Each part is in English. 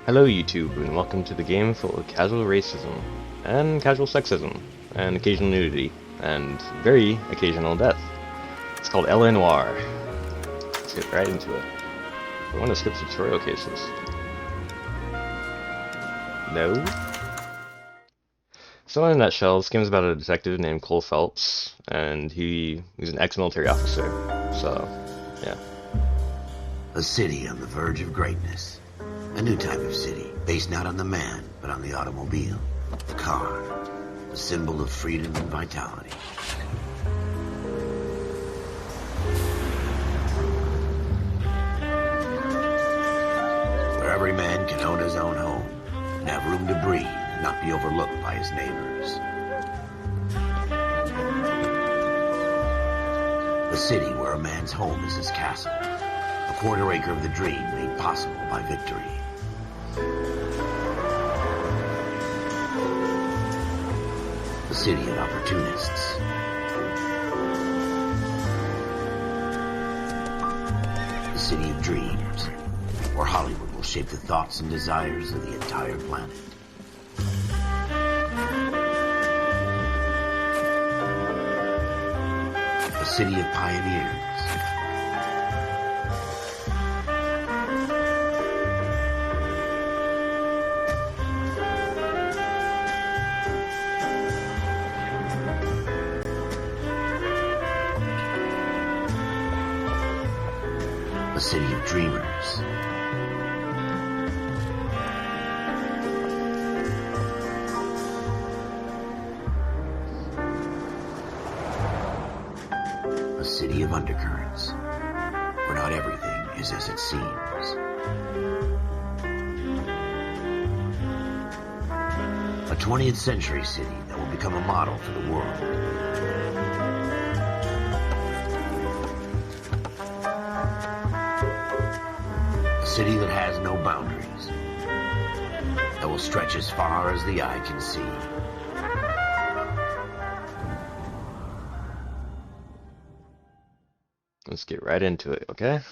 Hello YouTube, and welcome to the game full of casual racism, and casual sexism, and occasional nudity, and very occasional death. It's called Noire. Let's get right into it. I want to skip tutorial cases. No? So in a nutshell, this game is about a detective named Cole Phelps, and he's an ex-military officer, so, yeah. A city on the verge of greatness. A new type of city, based not on the man, but on the automobile. The car. A symbol of freedom and vitality. Where every man can own his own home, and have room to breathe, and not be overlooked by his neighbors. A city where a man's home is his castle. A quarter acre of the dream made possible by victory. A city of opportunists. A city of dreams, where Hollywood will shape the thoughts and desires of the entire planet. A city of pioneers. A city of dreamers. A city of undercurrents, where not everything is as it seems. A 20th century city that will become a model for the world. A city that has no boundaries, that will stretch as far as the eye can see. Let's get right into it, okay?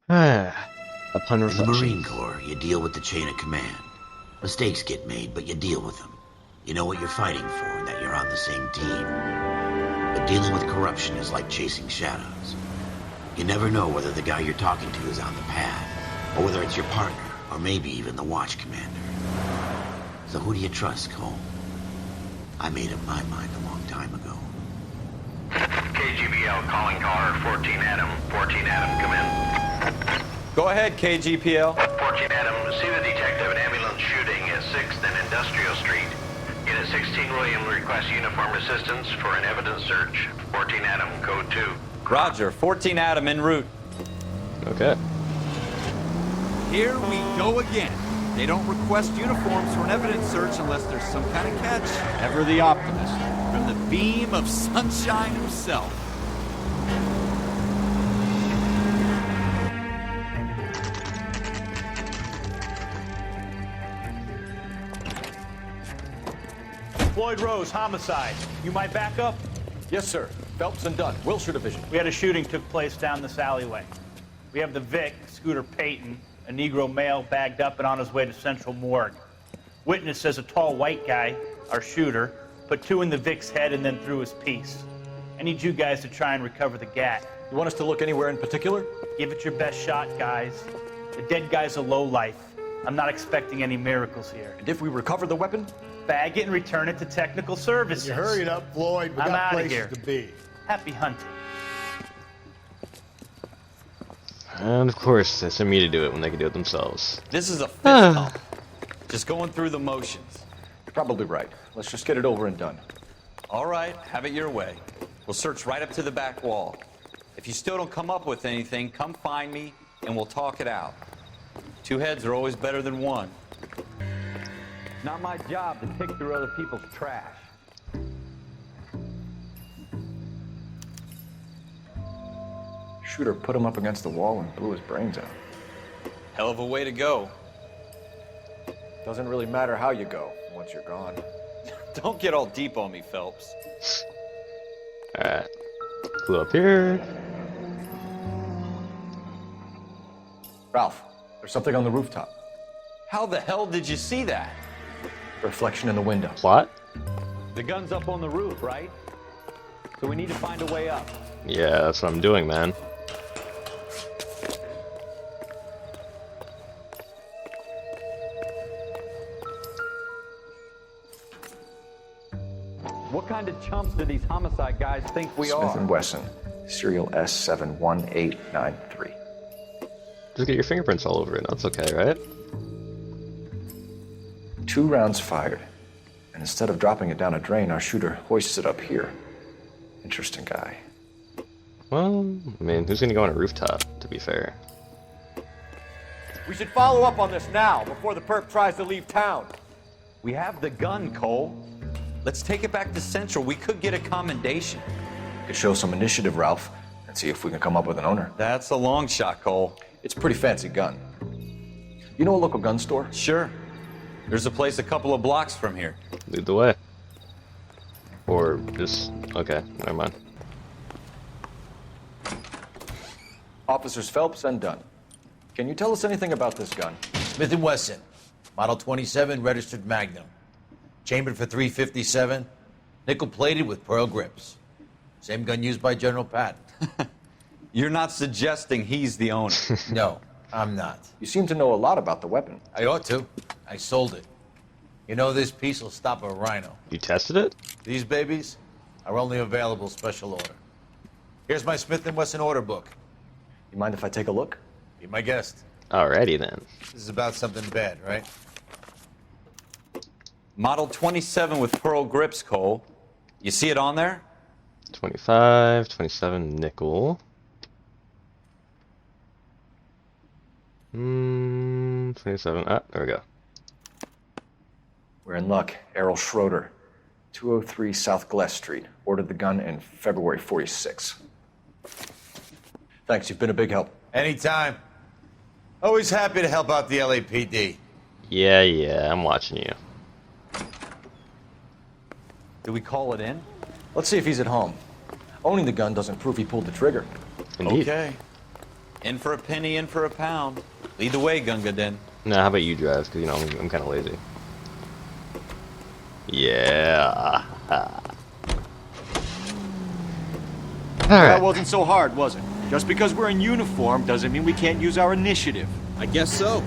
Upon In the reflection. Marine Corps, you deal with the chain of command. Mistakes get made, but you deal with them. You know what you're fighting for and that you're on the same team. But dealing with corruption is like chasing shadows. You never know whether the guy you're talking to is on the path, or whether it's your partner, or maybe even the watch commander. So who do you trust, Cole? I made up my mind a long time ago. KGBL calling caller 14 Adam. 14 Adam, come in. Go ahead, KGPL. 14 Adam, see the detective an ambulance shooting at 6th and Industrial Street. Unit 16 William requests uniform assistance for an evidence search. 14 Adam, code 2. Roger, 14 Adam en route. Okay. Here we go again. They don't request uniforms for an evidence search unless there's some kind of catch. Ever the optimist. From the beam of sunshine himself. Floyd Rose, homicide. You might back up? Yes, sir. Phelps and Dunn, Wilshire Division. We had a shooting took place down this alleyway. We have the Vic, Scooter Payton, a Negro male bagged up and on his way to Central Morgue. Witness says a tall white guy, our shooter, put two in the Vic's head and then threw his piece. I need you guys to try and recover the gat. You want us to look anywhere in particular? Give it your best shot, guys. The dead guy's a lowlife. I'm not expecting any miracles here. And if we recover the weapon? Bag it and return it to technical services. You hurry it up, Floyd. We I'm got outta places here. to be. Happy hunting. And of course, they send me to do it when they can do it themselves. This is a fist pump. Just going through the motions. You're probably right. Let's just get it over and done. All right, have it your way. We'll search right up to the back wall. If you still don't come up with anything, come find me and we'll talk it out. Two heads are always better than one. It's not my job to pick through other people's trash. Shooter put him up against the wall and blew his brains out. Hell of a way to go. Doesn't really matter how you go once you're gone. Don't get all deep on me, Phelps. Alright. Clue up here. Ralph, There's something on the rooftop. How the hell did you see that? Reflection in the window. Plot? The gun's up on the roof, right? So we need to find a way up. Yeah, that's what I'm doing, man. What kind of chumps do these homicide guys think we Smith are? & Wesson, serial S71893. Just get your fingerprints all over it. That's okay, right? 2 rounds fired. And instead of dropping it down a drain, our shooter hoists it up here. Interesting guy. Well, I mean, who's gonna go on a rooftop, to be fair? We should follow up on this now, before the perp tries to leave town. We have the gun, Cole. Let's take it back to Central. We could get a commendation. Could show some initiative, Ralph, and see if we can come up with an owner. That's a long shot, Cole. It's a pretty fancy gun. You know a local gun store? Sure. There's a place a couple of blocks from here. Lead the way. Or just... okay, never mind. Officers Phelps and Dunn. Can you tell us anything about this gun? Smith & Wesson, Model 27, registered Magnum. Chambered for .357, nickel-plated with pearl grips. Same gun used by General Patton. You're not suggesting he's the owner. No, I'm not. You seem to know a lot about the weapon. I ought to. I sold it. You know this piece will stop a rhino. You tested it? These babies are only available special order. Here's my Smith & Wesson order book. You mind if I take a look? Be my guest. Alrighty then. This is about something bad, right? Model 27 with pearl grips, Cole. You see it on there? 25, 27 nickel. 27. Ah, there we go. We're in luck. Errol Schroeder, 203 South Glass Street. Ordered the gun in February '46. Thanks, you've been a big help. Anytime. Always happy to help out the LAPD. Yeah, I'm watching you. Do we call it in? Let's see if he's at home. Owning the gun doesn't prove he pulled the trigger. Indeed. Okay. In for a penny, in for a pound. Lead the way, Gunga Din. Nah, how about you drive? Because, you know, I'm kind of lazy. Yeah. That Alright. wasn't so hard, was it? Just because we're in uniform doesn't mean we can't use our initiative. I guess so.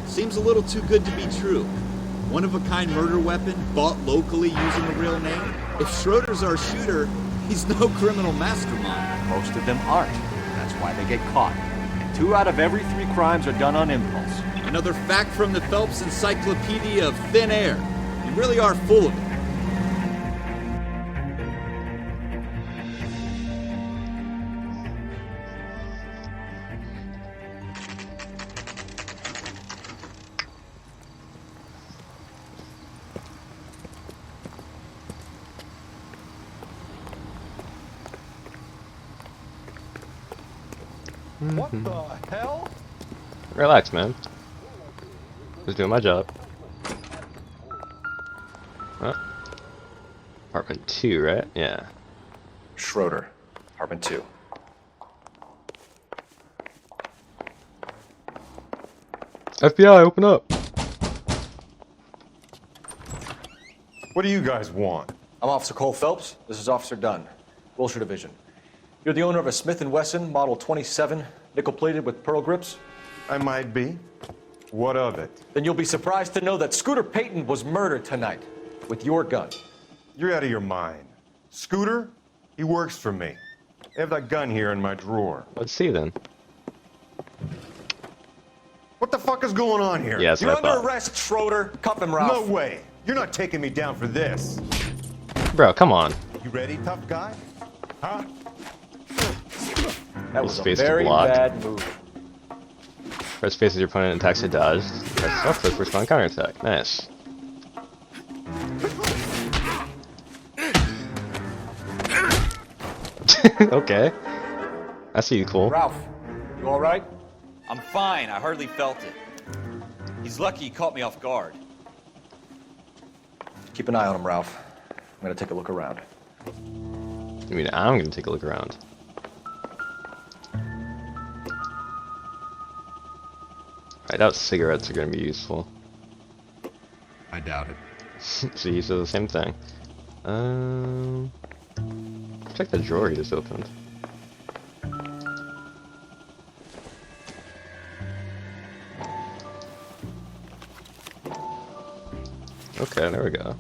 Seems a little too good to be true. One-of-a-kind murder weapon bought locally using a real name? If Schroeder's our shooter, he's no criminal mastermind. Most of them aren't. That's why they get caught. 2 out of every 3 crimes are done on impulse. Another fact from the Phelps Encyclopedia of Thin Air. You really are full of it. What the hell? Relax, man. Just doing my job. Huh? Apartment 2, right? Yeah. Schroeder, apartment 2. FBI, open up! What do you guys want? I'm Officer Cole Phelps. This is Officer Dunn, Wilshire Division. You're the owner of a Smith & Wesson Model 27, nickel-plated with pearl grips? I might be. What of it? Then you'll be surprised to know that Scooter Payton was murdered tonight with your gun. You're out of your mind. Scooter? He works for me. I have that gun here in my drawer. Let's see then. What the fuck is going on here? Yeah, that's You're what I under thought. arrest, Schroeder. Cuff him, Ralph. No way. You're not taking me down for this. Bro, come on. You ready, tough guy? Huh? That was a Face to very block. bad move. Press space as your opponent attacks to dodge. Press up to respond counterattack. Nice. Okay. I see you, cool. Ralph, you all right? I'm fine. I hardly felt it. He's lucky he caught me off guard. Keep an eye on him, Ralph. I'm gonna take a look around. I mean, I'm gonna take a look around. I doubt cigarettes are gonna be useful. I doubt it. So you said the same thing. Check the drawer he just opened. Okay, there we go.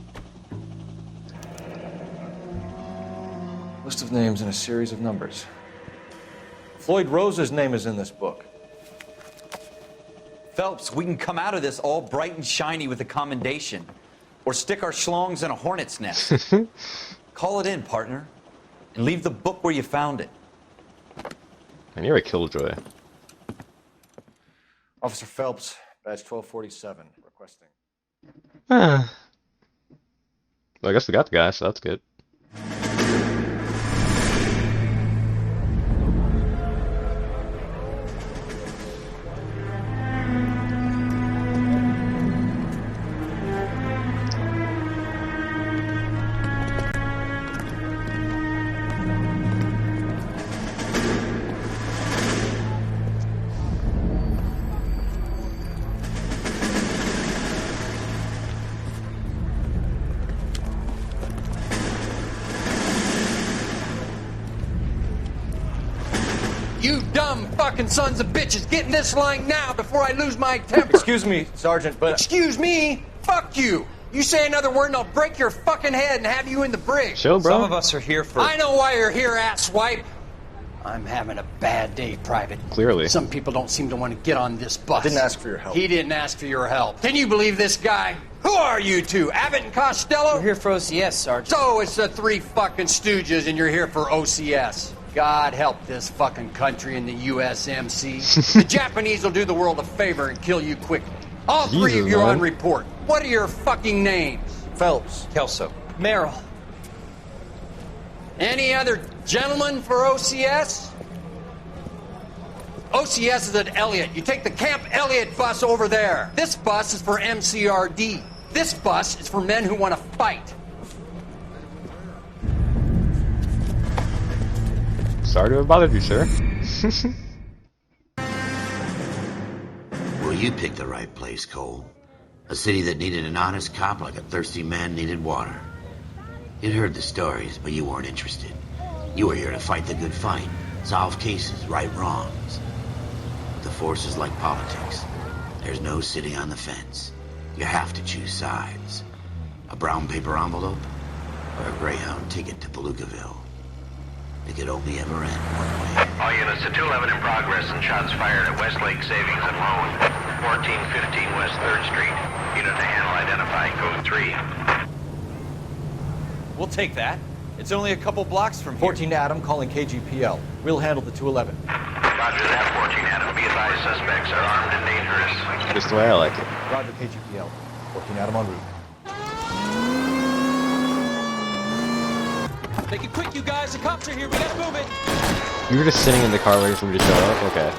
List of names and a series of numbers. Floyd Rose's name is in this book. Phelps, we can come out of this all bright and shiny with a commendation. Or stick our schlongs in a hornet's nest. Call it in, partner. And leave the book where you found it. And you're a killjoy. Officer Phelps, badge 1247, requesting. Well, I guess we got the guy, so that's good. You dumb fucking sons of bitches, get in this line now before I lose my temper. Excuse me, Sergeant, but... Excuse me? Fuck you. You say another word and I'll break your fucking head and have you in the brig. Chill, bro. Some of us are here for... I know why you're here, asswipe. I'm having a bad day, Private. Clearly. Some people don't seem to want to get on this bus. Didn't ask for your help. He didn't ask for your help. Can you believe this guy? Who are you two? Abbott and Costello? We're here for OCS, Sergeant. So it's the three fucking stooges and you're here for OCS. God help this fucking country and the USMC. The Japanese will do the world a favor and kill you quickly. All three Jesus, of you are man. on report. What are your fucking names? Phelps. Kelso. Merrill. Any other gentlemen for OCS? OCS is at Elliott. You take the Camp Elliott bus over there. This bus is for MCRD. This bus is for men who want to fight. Sorry to have bothered you, sir. Well, you picked the right place, Cole. A city that needed an honest cop like a thirsty man needed water. You'd heard the stories, but you weren't interested. You were here to fight the good fight, solve cases, right wrongs. The force is like politics. There's no sitting on the fence. You have to choose sides. A brown paper envelope or a Greyhound ticket to Palookaville. It could only ever end one way. All units to 211 in progress and shots fired at Westlake Savings and Loan, 1415 West 3rd Street. Unit to handle identify code 3. We'll take that. It's only a couple blocks from here. 14 Adam calling KGPL. We'll handle the 211. Roger that, 14 Adam. Be advised, suspects are armed and dangerous. Just the way I like it. Roger, KGPL. 14 Adam en route. Make it quick, you guys. The cops are here. We gotta move it. You were just sitting in the car waiting for me to show up? Okay.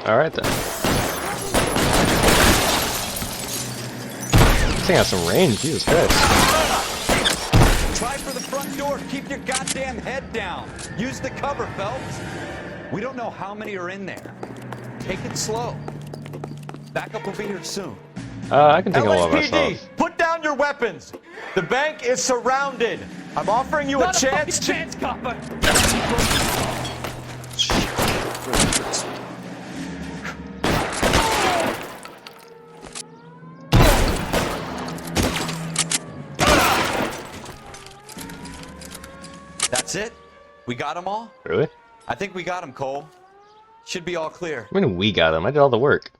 Alright then. This thing has some range, Jesus Christ. Try for the front door. Keep your goddamn head down. Use the cover, Phelps. We don't know how many are in there. Take it slow. Backup will be here soon. I can take a lot of LSPD, myself. put down your weapons. The bank is surrounded. I'm offering you Not a chance to... chance, copper. That's it? We got them all? Really? I think we got them, Cole. Should be all clear. I mean, we got him. I did all the work.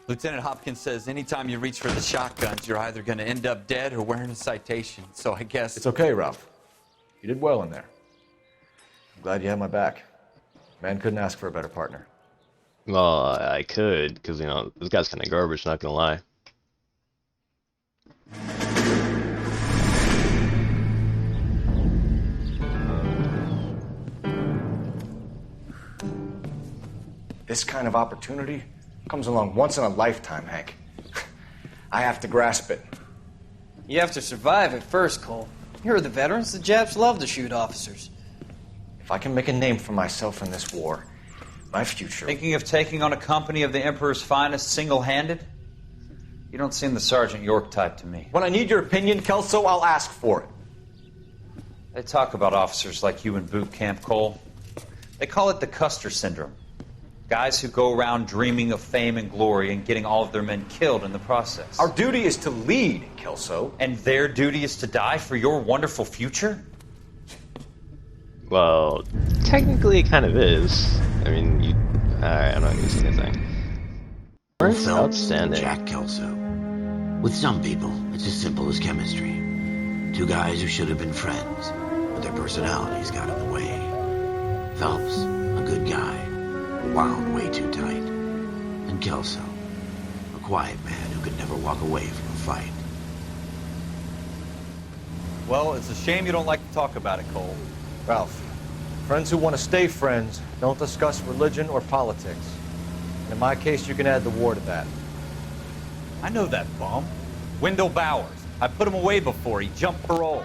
Lieutenant Hopkins says anytime you reach for the shotguns, you're either going to end up dead or wearing a citation. So I guess... It's okay, Ralph. You did well in there. I'm glad you had my back. Man couldn't ask for a better partner. Well, I could, because, you know, this guy's kind of garbage, not gonna lie. This kind of opportunity comes along once in a lifetime, Hank. I have to grasp it. You have to survive at first, Cole. Here are the veterans. The Japs love to shoot officers. If I can make a name for myself in this war, my future... Thinking of taking on a company of the Emperor's finest single-handed? You don't seem the Sergeant York type to me. When I need your opinion, Kelso, I'll ask for it. They talk about officers like you in boot camp, Cole. They call it the Custer Syndrome. Guys who go around dreaming of fame and glory and getting all of their men killed in the process. Our duty is to lead, Kelso. And their duty is to die for your wonderful future? Well, technically it kind of is. I mean, you... Alright, I'm not gonna say anything. Phelps, Outstanding. Jack Kelso. With some people, it's as simple as chemistry. Two guys who should have been friends, but their personalities got in the way. Phelps, a good guy, wound way too tight. And Kelso, a quiet man who could never walk away from a fight. Well, it's a shame you don't like to talk about it, Cole. Ralph, friends who want to stay friends don't discuss religion or politics. And in my case, you can add the war to that. I know that bum. Wendell Bowers. I put him away before he jumped parole.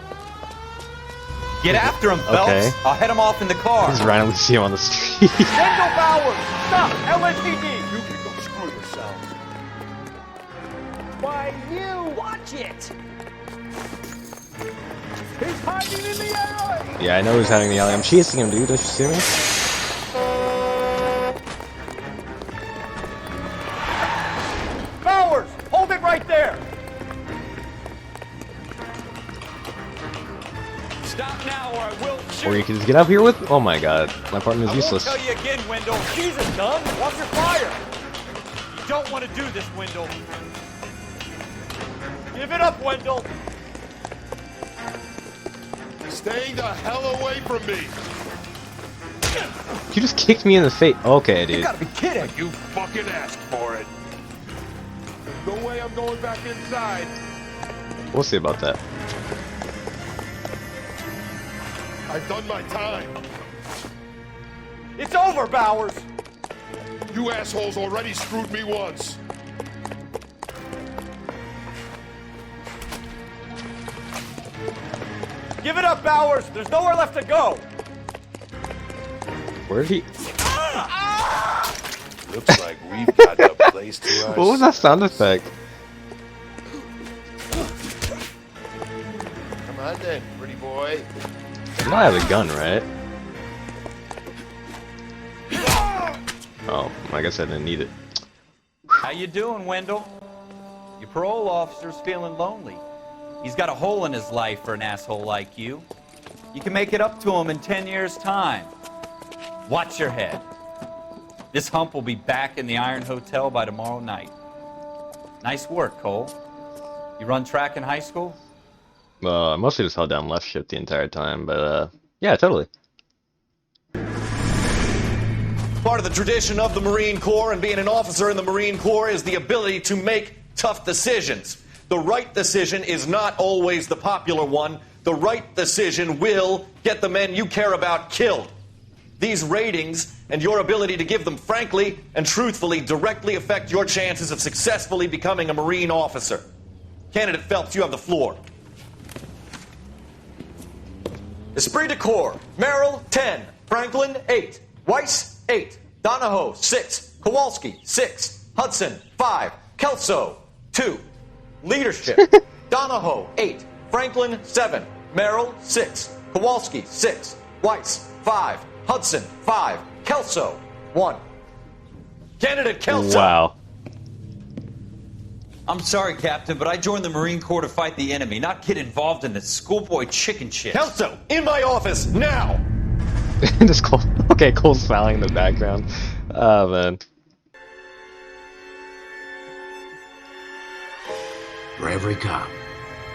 Get after him, Phelps. Okay. I'll head him off in the car. Just randomly see him on the street. Wendell Bowers! Stop! LAPD! You can go screw yourselves. Why, you! Watch it! He's hiding in the alley! Yeah, I know he's hiding in the alley. I'm chasing him, dude. Don't you see me? Bowers! Hold it right there! Stop now or I will shoot. Or you can just get up here with... Oh my god. My partner is useless. I won't tell you again, Wendell. Jesus, done! Watch your fire! You don't want to do this, Wendell. Give it up, Wendell! Stay the hell away from me! You just kicked me in the face. Okay, dude. You gotta be kidding! You fucking asked for it! There's no way I'm going back inside! We'll see about that. I've done my time! It's over, Bowers! You assholes already screwed me once! Give it up, Bowers! There's nowhere left to go! Where did he... Looks like we've got the place to ourselves. What was that sound effect? Come on then, pretty boy. You know I have a gun, right? Oh, I guess I didn't need it. How you doing, Wendell? Your parole officer's feeling lonely. He's got a hole in his life for an asshole like you. You can make it up to him in 10 years' time. Watch your head. This hump will be back in the Iron Hotel by tomorrow night. Nice work, Cole. You run track in high school? I mostly just held down left shift the entire time, but yeah, totally. Part of the tradition of the Marine Corps and being an officer in the Marine Corps is the ability to make tough decisions. The right decision is not always the popular one. The right decision will get the men you care about killed. These ratings and your ability to give them frankly and truthfully directly affect your chances of successfully becoming a Marine officer. Candidate Phelps, you have the floor. Esprit de Corps, Merrill, 10. Franklin, 8. Weiss, 8. Donahoe, 6. Kowalski, 6. Hudson, 5. Kelso, 2. Leadership, Donahoe, 8. Franklin, 7. Merrill, 6. Kowalski, 6. Weiss, 5. Hudson, 5. Kelso, 1. Candidate Kelso. Wow. I'm sorry, Captain, but I joined the Marine Corps to fight the enemy, not get involved in this schoolboy chicken shit. Kelso, in my office, now! Just Cole. Okay, Cole's fouling in the background. Oh, man. For every cop,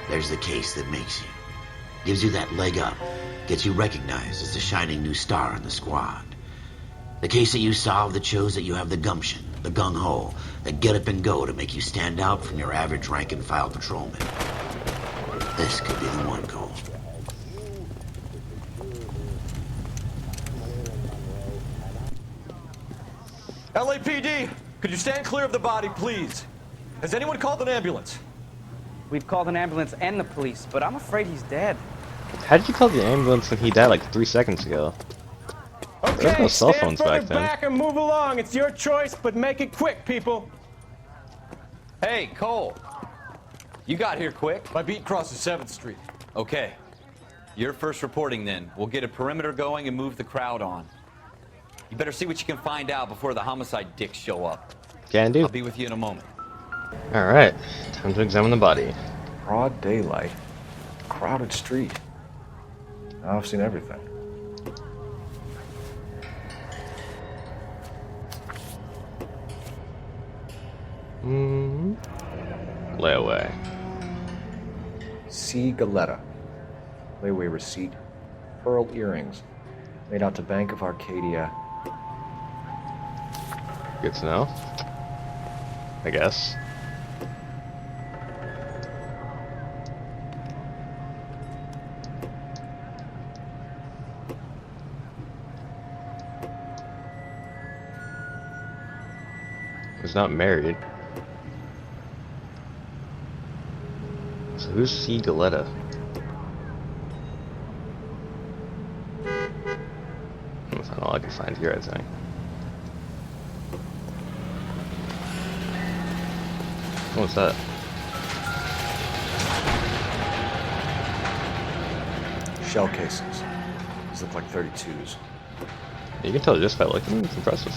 there's the case that makes you. Gives you that leg up. Gets you recognized as the shining new star in the squad. The case that you solve that shows that you have the gumption, the gung-ho, the get up and go to make you stand out from your average rank-and-file patrolman. This could be the one, Cole. LAPD, could you stand clear of the body, please? Has anyone called an ambulance? We've called an ambulance and the police, but I'm afraid he's dead. How did you call the ambulance when he died like 3 seconds ago? There were no cell phones back then. back and move along. It's your choice, but make it quick, people. Hey, Cole. You got here quick. My beat crosses 7th Street. Okay. You're first reporting then. We'll get a perimeter going and move the crowd on. You better see what you can find out before the homicide dicks show up. Can do. I'll be with you in a moment. Alright, time to examine the body. Broad daylight. Crowded street. Now I've seen everything. Layaway. C. Galetta. Layaway receipt. Pearl earrings. Made out to Bank of Arcadia. Good to know. I guess. Was not married. So who's C. Galetta? That's not all I can find here, I think. What was that? Shell casings. These look like 32s. You can tell just by looking. It's impressive.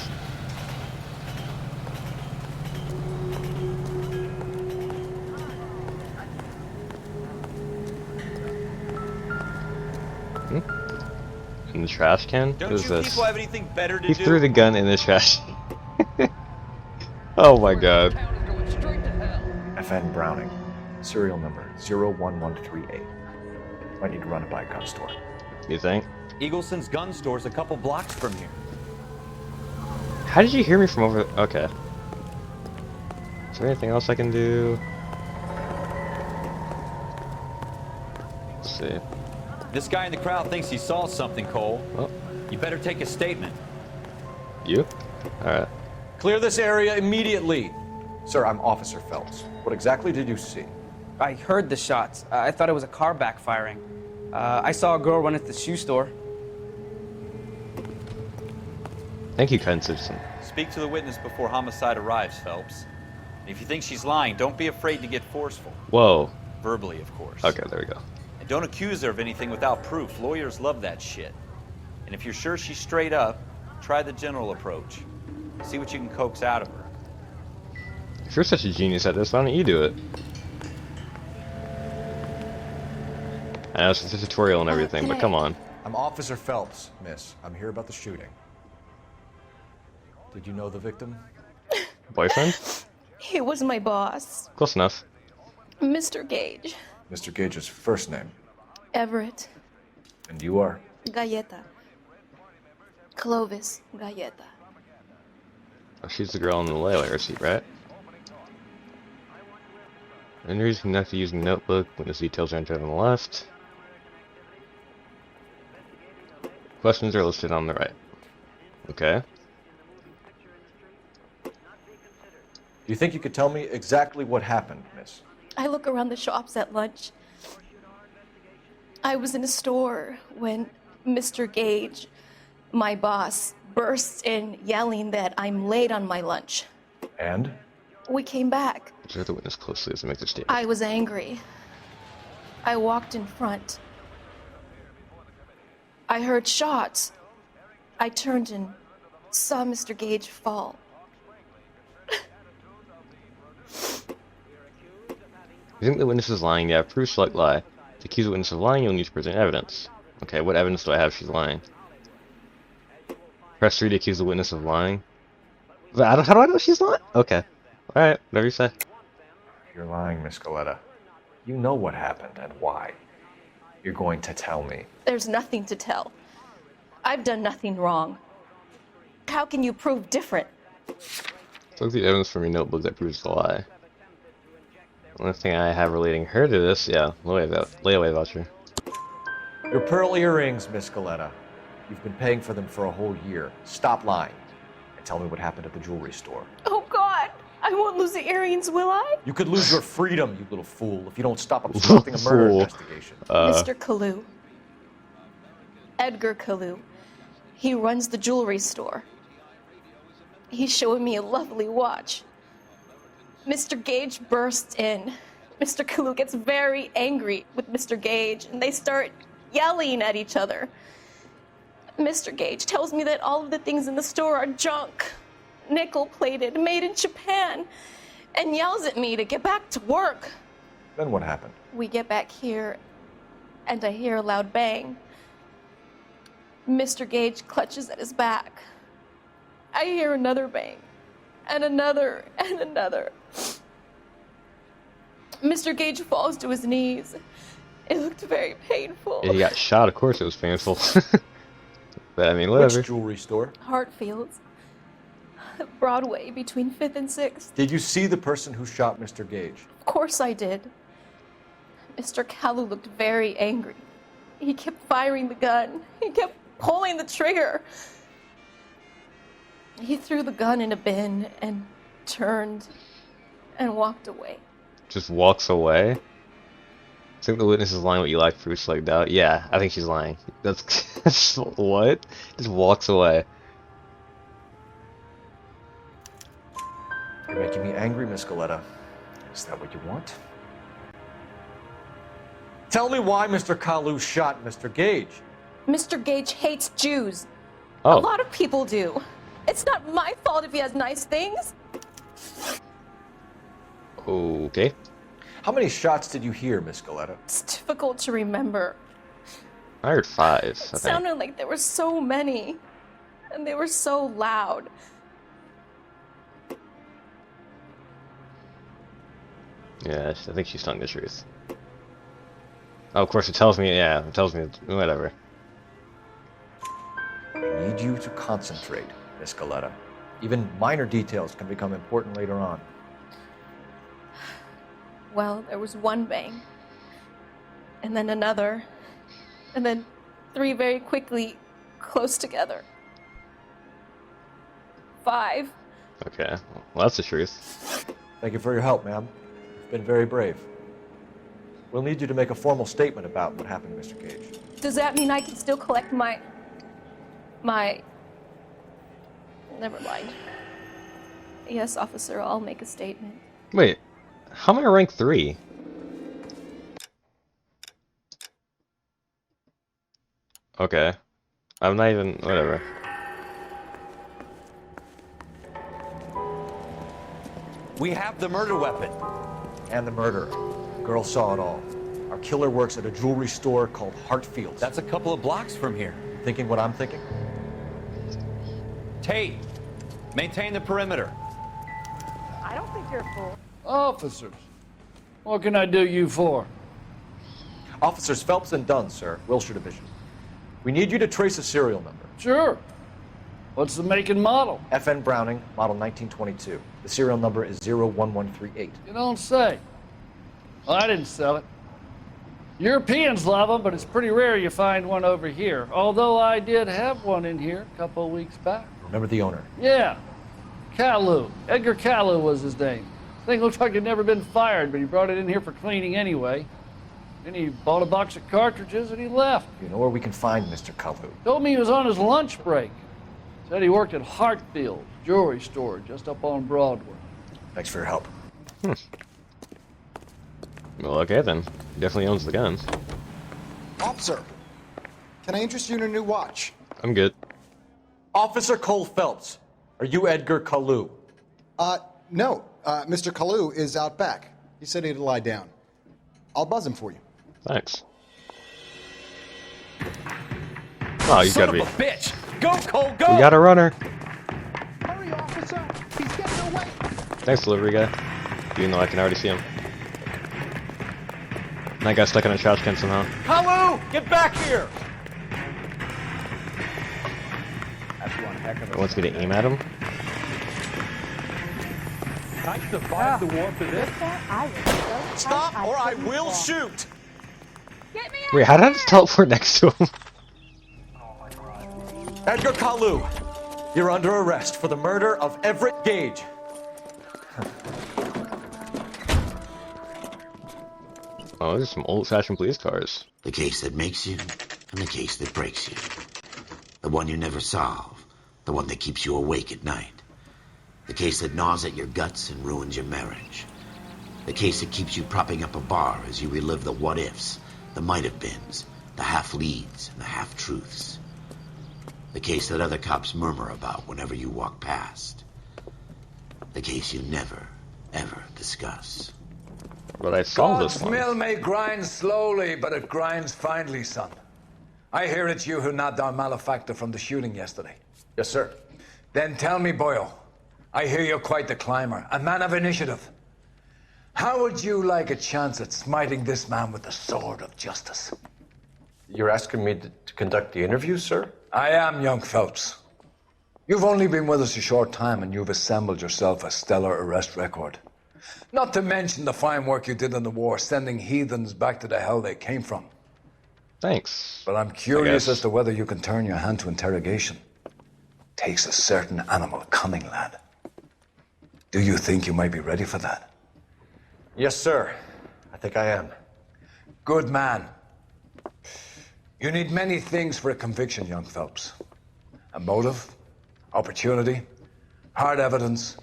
In the trash can? Don't What is you this? people have anything better to He do? threw the gun in the trash. Oh my god. FN Browning. Serial number 01138. Might need to run it by a gun store. You think? Eagleson's gun store's a couple blocks from here. How did you hear me from over? Okay. Is there anything else I can do? Let's see. This guy in the crowd thinks he saw something, Cole. Oh. You better take a statement. You? Alright. Clear this area immediately. Sir, I'm Officer Phelps. What exactly did you see? I heard the shots. I thought it was a car backfiring. I saw a girl run into the shoe store. Thank you, kind citizen. Speak to the witness before homicide arrives, Phelps. If you think she's lying, don't be afraid to get forceful. Whoa. Verbally, of course. Okay, there we go. And don't accuse her of anything without proof. Lawyers love that shit. And if you're sure she's straight up, try the general approach. See what you can coax out of her. If you're such a genius at this, why don't you do it? I know it's a tutorial and everything, but come on. I'm Officer Phelps, miss. I'm here about the shooting. Did you know the victim? Boyfriend? He was my boss, Close enough. Mr. Gage. Mr. Gage's first name. Everett. And you are? Galleta. Clovis Galleta. Oh, she's the girl in the layaway receipt, right? Injuries conducted using notebook. Witness details are entered on the left. Questions are listed on the right. Okay. Do you think you could tell me exactly what happened, miss? I look around the shops at lunch. I was in a store when Mr. Gage, my boss, bursts in yelling that I'm late on my lunch. And? We came back. Observe the witness closely as they make their statement. I was angry. I walked in front. I heard shots. I turned and saw Mr. Gage fall. You think the witness is lying? Yeah, proof select lie. To accuse the witness of lying, you'll need to present evidence. Okay, what evidence do I have she's lying? Press 3 to accuse the witness of lying. How do I know she's lying? Okay. Alright, whatever you say. You're lying, Miss Galetta. You know what happened and why. You're going to tell me. There's nothing to tell. I've done nothing wrong. How can you prove different? Look the evidence from your notebook that proves the lie. The only thing I have relating her to this, yeah, layaway voucher. Your pearl earrings, Miss Galetta. You've been paying for them for a whole year. Stop lying and tell me what happened at the jewelry store. Oh, God! I I won't lose the earrings, will I? You could lose your freedom, you little fool, if you don't stop obstructing a murder Fool. investigation. Mr. Kalu. Edgar Kalu. He runs the jewelry store. He's showing me a lovely watch. Mr. Gage bursts in. Mr. Kalu gets very angry with Mr. Gage, and they start yelling at each other. Mr. Gage tells me that all of the things in the store are junk, nickel-plated, made in Japan, and yells at me to get back to work. Then what happened? We get back here, and I hear a loud bang. Mr. Gage clutches at his back. I hear another bang, and another, and another. Mr. Gage falls to his knees. It looked very painful. Yeah, he got shot, of course it was painful. But I mean, whatever. Which jewelry store? Hartfield's. Broadway, between 5th and 6th. Did you see the person who shot Mr. Gage? Of course I did. Mr. Kalu looked very angry. He kept firing the gun. He kept pulling the trigger. He threw the gun in a bin and turned and walked away. Just walks away? I think the witness is lying, but you lack proofs like doubt. Yeah, I think she's lying. That's what? Just walks away. You're making me angry, Miss Galetta. Is that what you want? Tell me why Mr. Kalu shot Mr. Gage. Mr. Gage hates Jews. Oh. A lot of people do. It's not my fault if he has nice things. Okay. How many shots did you hear, Miss Galetta? It's difficult to remember. I heard 5. It sounded like there were so many, and they were so loud. Yeah, I think she's telling the truth. Oh, of course it tells me, yeah, it tells me, whatever. I need you to concentrate, Miss Galetta. Even minor details can become important later on. Well, there was one bang, and then another, and then 3 very quickly, close together. 5. Okay, well that's the truth. Thank you for your help, ma'am. You've been very brave. We'll need you to make a formal statement about what happened to Mr. Gage. Does that mean I can still collect my... Never mind. Yes, officer, I'll make a statement. Wait, how am I rank 3? Okay. I'm not even, whatever. We have the murder weapon. And the murderer. The girl saw it all. Our killer works at a jewelry store called Hartfield's. That's a couple of blocks from here. Thinking what I'm thinking? Tate, maintain the perimeter. I don't think you're a fool. Officers, what can I do you for? Officers Phelps and Dunn, sir, Wilshire Division. We need you to trace a serial number. Sure. What's the make and model? FN Browning, model 1922. The serial number is 01138. You don't say. Well, I didn't sell it. Europeans love them, but it's pretty rare you find one over here. Although I did have one in here a couple of weeks back. Remember the owner? Yeah. Kalu. Edgar Kalu was his name. Thing looked like it'd never been fired, but he brought it in here for cleaning anyway. Then he bought a box of cartridges and he left. You know where we can find Mr. Kalu? Told me he was on his lunch break. Said he worked at Hartfield jewelry store just up on Broadway. Thanks for your help. Well, okay then. He definitely owns the gun. Officer, can I interest you in a new watch? I'm good. Officer Cole Phelps, are you Edgar Kalu? No. Mr. Kalu is out back. He said he'd lie down. I'll buzz him for you. Thanks. Oh, you Son gotta be. of a bitch! Go, Cole, go! We got a runner. Hurry, officer! He's getting away! Thanks, delivery guy. Even though I can already see him. And I got stuck in a trash can somehow. Kalu, get back here! That's one heck of He wants me to aim at him? I survived the war for this. Stop or I will shoot! Wait, how did I just teleport next to him? Edgar Kalu, you're under arrest for the murder of Everett Gage. Oh, there's some old-fashioned police cars. The case that makes you, and the case that breaks you. The one you never solve. The one that keeps you awake at night. The case that gnaws at your guts and ruins your marriage. The case that keeps you propping up a bar as you relive the what-ifs, the might-have-beens, the half-leads, and the half-truths. The case that other cops murmur about whenever you walk past. The case you never, ever discuss. But I saw God's this one. mill may grind slowly, but it grinds finely, son. I hear it's you who nabbed our malefactor from the shooting yesterday. Yes, sir. Then tell me, Boyle, I hear you're quite the climber, a man of initiative. How would you like a chance at smiting this man with the sword of justice? You're asking me to conduct the interview, sir? I am, young Phelps. You've only been with us a short time and you've assembled yourself a stellar arrest record. Not to mention the fine work you did in the war, sending heathens back to the hell they came from. Thanks. But I'm curious as to whether you can turn your hand to interrogation. Takes a certain animal cunning, lad. Do you think you might be ready for that? Yes, sir. I think I am. Good man. You need many things for a conviction, young Phelps. A motive, opportunity, hard evidence,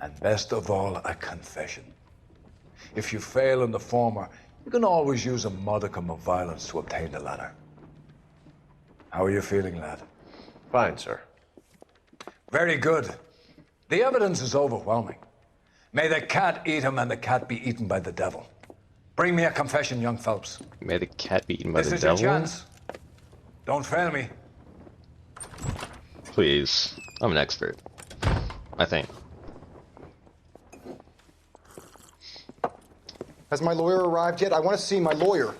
and best of all, a confession. If you fail in the former, you can always use a modicum of violence to obtain the latter. How are you feeling, lad? Fine, sir. Very good. The evidence is overwhelming. May the cat eat him and the cat be eaten by the devil. Bring me a confession, young Phelps. May the cat be eaten by This the is devil? your chance. Don't fail me. Please. I'm an expert. I think. Has my lawyer arrived yet? I want to see my lawyer.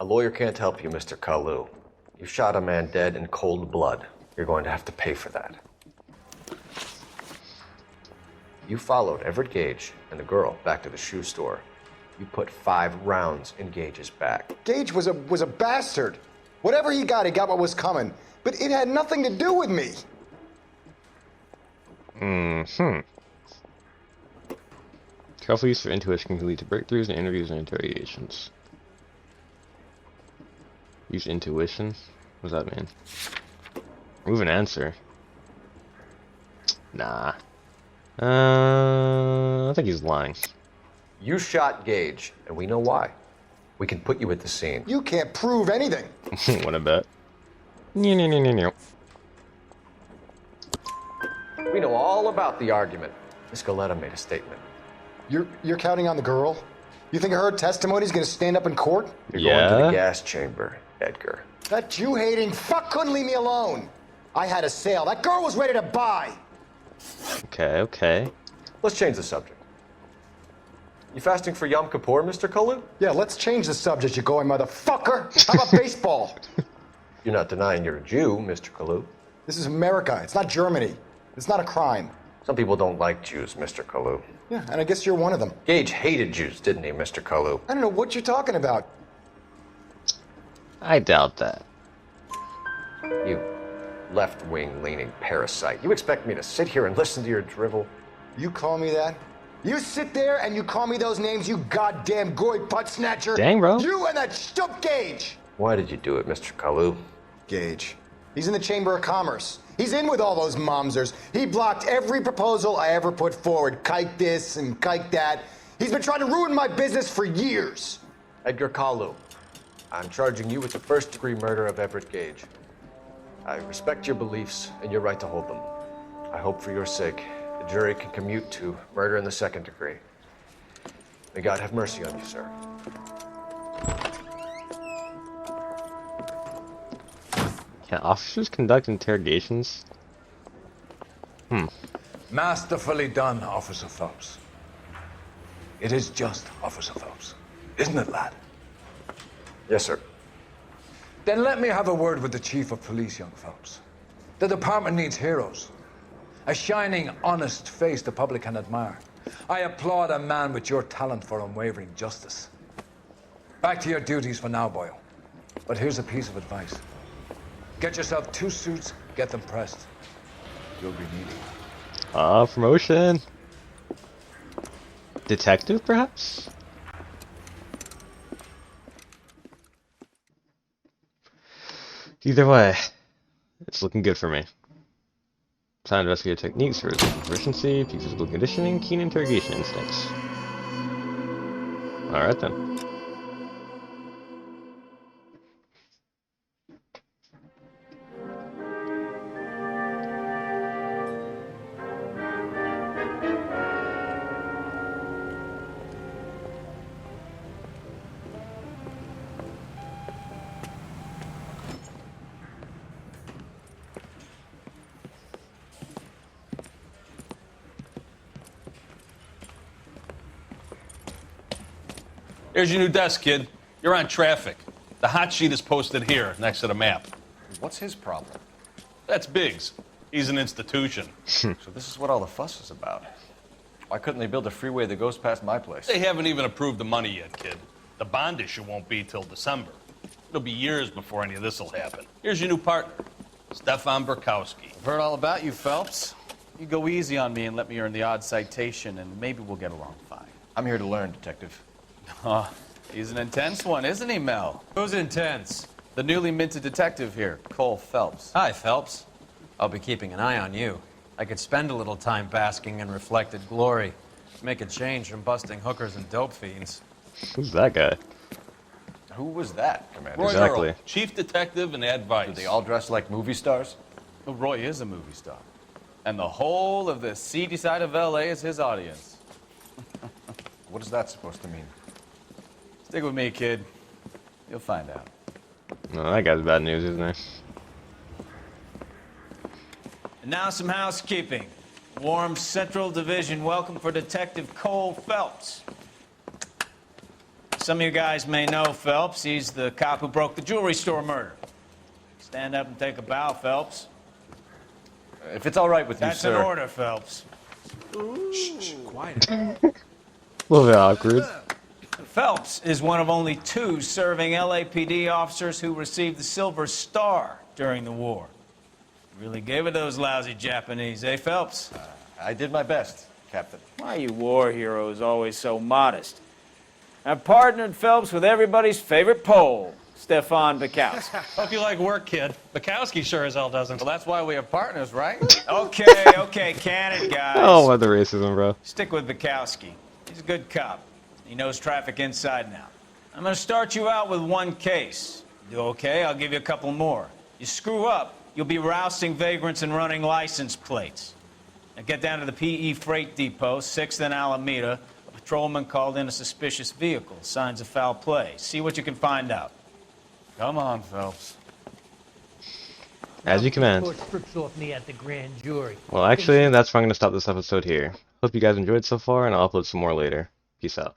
A lawyer can't help you, Mr. Kalu. You shot a man dead in cold blood. You're going to have to pay for that. You followed Everett Gage and the girl back to the shoe store. You put 5 rounds in Gage's back. Gage was a bastard. Whatever he got what was coming. But it had nothing to do with me. Careful use for intuition can lead to breakthroughs in interviews and interrogations. Use intuition? What does that mean? Remove an answer. Nah. I think he's lying. You shot Gage, and we know why. We can put you at the scene. You can't prove anything. Wanna bet? No. We know all about the argument. Miss Galetta made a statement. You're counting on the girl? You think her testimony's gonna stand up in court? You're going to the gas chamber, Edgar. That Jew-hating fuck couldn't leave me alone. I had a sale. That girl was ready to buy. Okay. Let's change the subject. You fasting for Yom Kippur, Mr. Kalu? Yeah, let's change the subject, you going motherfucker. How about baseball? You're not denying you're a Jew, Mr. Kalu. This is America. It's not Germany. It's not a crime. Some people don't like Jews, Mr. Kalu. Yeah, and I guess you're one of them. Gage hated Jews, didn't he, Mr. Kalu? I don't know what you're talking about. I doubt that. You left-wing leaning parasite. You expect me to sit here and listen to your drivel? You call me that? You sit there and you call me those names, you goddamn goy butt snatcher. Dang, bro. You and that stup Gage. Why did you do it, Mr. Kalu? Gage. He's in the Chamber of Commerce. He's in with all those momsers. He blocked every proposal I ever put forward. Kike this and kike that. He's been trying to ruin my business for years. Edgar Kalu, I'm charging you with the first-degree murder of Everett Gage. I respect your beliefs and your right to hold them. I hope for your sake the jury can commute to murder in the second degree. May God have mercy on you, sir. Can officers conduct interrogations? Masterfully done, Officer Phelps. It is just Officer Phelps. Isn't it, lad? Yes, sir. Then let me have a word with the Chief of Police, young Phelps. The department needs heroes. A shining, honest face the public can admire. I applaud a man with your talent for unwavering justice. Back to your duties for now, Boyle. But here's a piece of advice. Get yourself 2 suits, get them pressed. You'll be needing. Promotion. Detective, perhaps? Either way, it's looking good for me. Time to investigate techniques for proficiency, peak physical conditioning, keen interrogation instincts. Alright then. Here's your new desk, kid. You're on traffic. The hot sheet is posted here, next to the map. What's his problem? That's Biggs. He's an institution. So this is what all the fuss is about. Why couldn't they build a freeway that goes past my place? They haven't even approved the money yet, kid. The bond issue won't be till December. It'll be years before any of this will happen. Here's your new partner, Stefan Burkowski. I've heard all about you, Phelps. You go easy on me and let me earn the odd citation, and maybe we'll get along fine. I'm here to learn, Detective. Oh, he's an intense one, isn't he, Mel? Who's intense? The newly minted detective here, Cole Phelps. Hi, Phelps. I'll be keeping an eye on you. I could spend a little time basking in reflected glory. Make a change from busting hookers and dope fiends. Who's that guy? Who was that, Commander? Roy Exactly. Earl, chief detective and advice. Do they all dress like movie stars? Well, Roy is a movie star. And the whole of the seedy side of L.A. is his audience. What is that supposed to mean? Stick with me, kid. You'll find out. No, that guy's bad news, isn't he? And now some housekeeping. Warm Central Division welcome for Detective Cole Phelps. Some of you guys may know Phelps. He's the cop who broke the jewelry store murder. Stand up and take a bow, Phelps. If it's all right with you, That's sir. an order, Phelps. Shh, quiet. A little bit awkward. Phelps is one of only 2 serving LAPD officers who received the Silver Star during the war. Really gave it those lousy Japanese, eh, Phelps? I did my best, Captain. Why are you war heroes always so modest? I've partnered Phelps with everybody's favorite Pole, Stefan Bukowski. Hope you like work, kid. Bukowski sure as hell doesn't. Well, that's why we have partners, right? Okay, can it, guys? Oh, what the racism, bro. Stick with Bukowski. He's a good cop. He knows traffic inside and out. I'm going to start you out with 1 case. Do okay, I'll give you a couple more. You screw up, you'll be rousting vagrants and running license plates. Now get down to the PE Freight Depot, 6th and Alameda. A patrolman called in a suspicious vehicle. Signs of foul play. See what you can find out. Come on, Phelps. As you command. Strips off me at the grand jury. Well, actually, that's where I'm going to stop this episode here. Hope you guys enjoyed so far, and I'll upload some more later. Peace out.